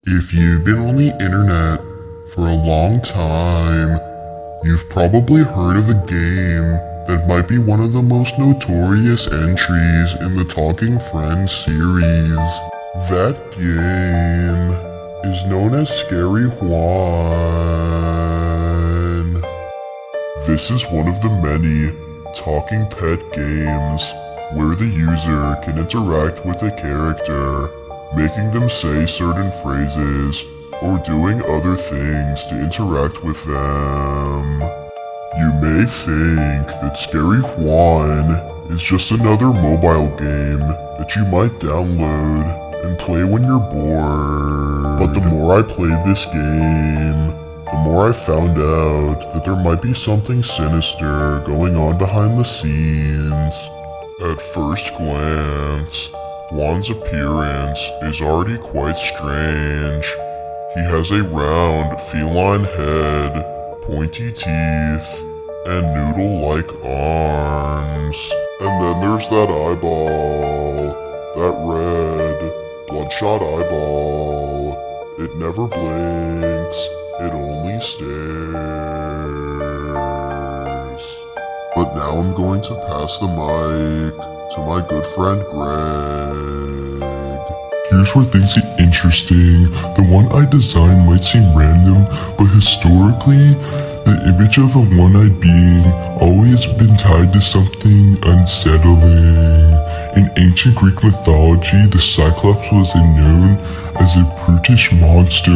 If you've been on the internet for a long time, you've probably heard of a game that might be one of the most notorious entries in the Talking Friends series. That game is known as Scary Juan. This is one of the many talking pet games where the user can interact with a character, making them say certain phrases or doing other things to interact with them. You may think that Scary Juan is just another mobile game that you might download and play when you're bored. But the more I played this game, the more I found out that there might be something sinister going on behind the scenes. At first glance, Juan's appearance is already quite strange. He has a round feline head, pointy teeth, and noodle-like arms. And then there's that eyeball, that red, bloodshot eyeball. It never blinks, it only stares. But now I'm going to pass the mic to my good friend Greg. Here's where things get interesting. The one I designed might seem random, but historically, the image of a one-eyed being always been tied to something unsettling. In ancient Greek mythology, the Cyclops was known as a brutish monster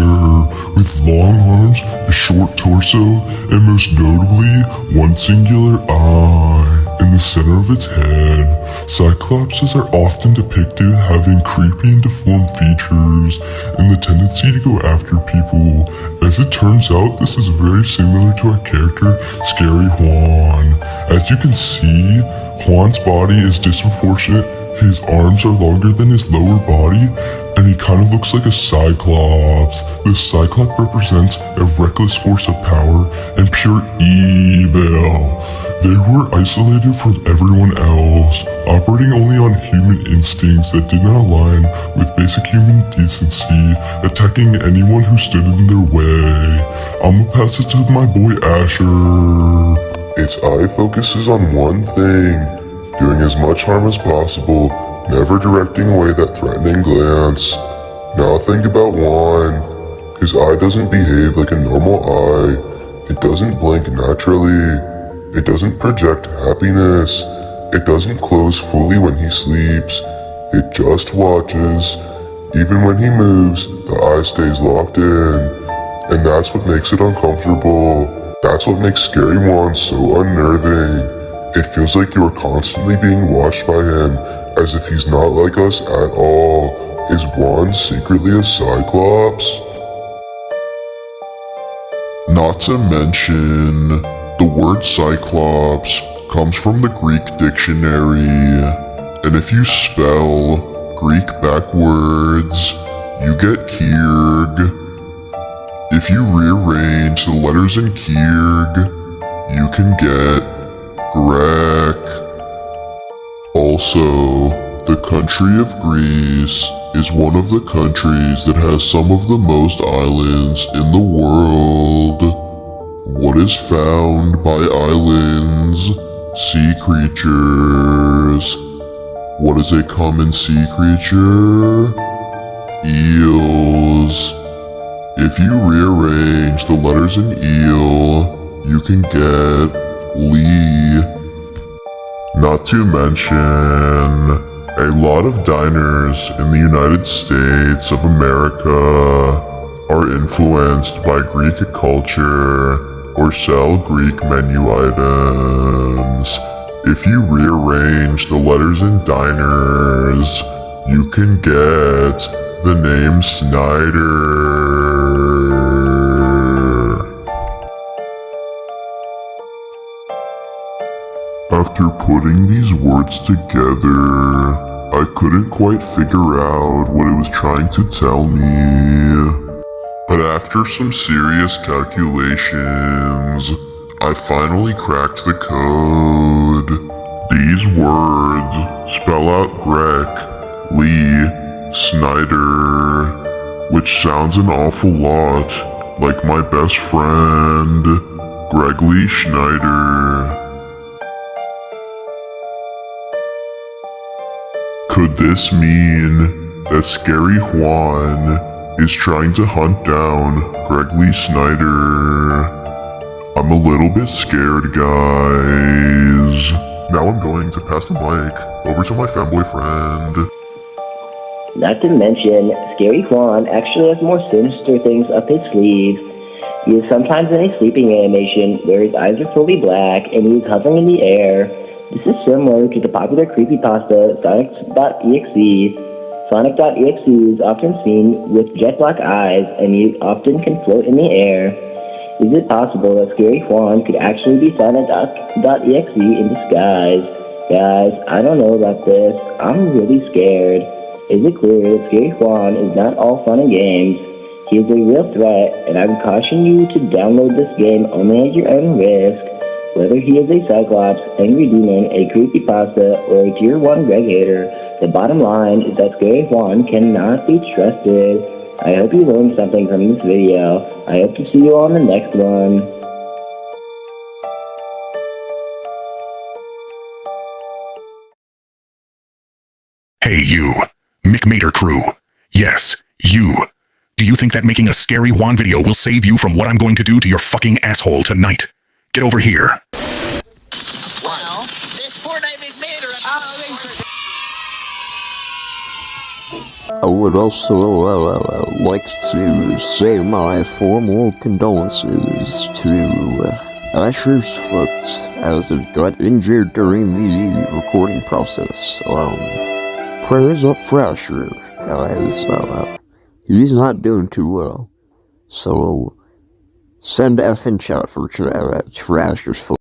with long arms, a short torso, and most notably, one singular eye in the center of its head. Cyclopses are often depicted having creepy and deformed features and the tendency to go after people. As it turns out, this is very similar to our character, Scary Juan. As you can see, Juan's body is disproportionate, his arms are longer than his lower body, and he kind of looks like a Cyclops. The Cyclops represents a reckless force of power and pure evil. They were isolated from everyone else, operating only on human instincts that did not align with basic human decency, attacking anyone who stood in their way. I'ma pass it to my boy Asher. Its eye focuses on one thing, doing as much harm as possible, never directing away that threatening glance. Now think about Juan. His eye doesn't behave like a normal eye. It doesn't blink naturally. It doesn't project happiness. It doesn't close fully when he sleeps. It just watches. Even when he moves, the eye stays locked in. And that's what makes it uncomfortable. That's what makes Scary Juan so unnerving. It feels like you are constantly being watched by him, as if he's not like us at all. Is Juan secretly a Cyclops? Not to mention, the word Cyclops comes from the Greek dictionary, and if you spell Greek backwards, you get Kyrg. If you rearrange the letters in Kyrg, you can get Grek. Also, the country of Greece is one of the countries that has some of the most islands in the world. What is found by islands? Sea creatures. What is a common sea creature? Eels. If you rearrange the letters in eel, you can get Lee. Not to mention, a lot of diners in the United States of America are influenced by Greek culture or sell Greek menu items. If you rearrange the letters in diners, you can get the name Snyder. After putting these words together, I couldn't quite figure out what it was trying to tell me. But after some serious calculations, I finally cracked the code. These words spell out Grek, Lee, Snyder, which sounds an awful lot like my best friend, Gregory Schneider. Could this mean that Scary Juan is trying to hunt down Gregory Schneider? I'm a little bit scared, guys. Now I'm going to pass the mic over to my fanboy friend. Not to mention, Scary Juan actually has more sinister things up his sleeve. He is sometimes in a sleeping animation where his eyes are fully black and he is hovering in the air. This is similar to the popular creepypasta Sonic.exe. Sonic.exe is often seen with jet black eyes and he often can float in the air. Is it possible that Scary Juan could actually be Sonic.exe in disguise? Guys, I don't know about this. I'm really scared. Is it clear that Scary Juan is not all fun and games? He is a real threat, and I would caution you to download this game only at your own risk. Whether he is a Cyclops, angry demon, a creepypasta, or a tier 1 Greg hater, the bottom line is that Scary Juan cannot be trusted. I hope you learned something from this video. I hope to see you on the next one. Hey you, McMater crew. Yes, you. Do you think that making a Scary Juan video will save you from what I'm going to do to your fucking asshole tonight? Get over here. Well, this Fortnite McMater... I would also like to say my formal condolences to Asher's foot as it got injured during the recording process. Prayers up for Asher, guys. He's not doing too well. So, send F in chat for Asher's foot.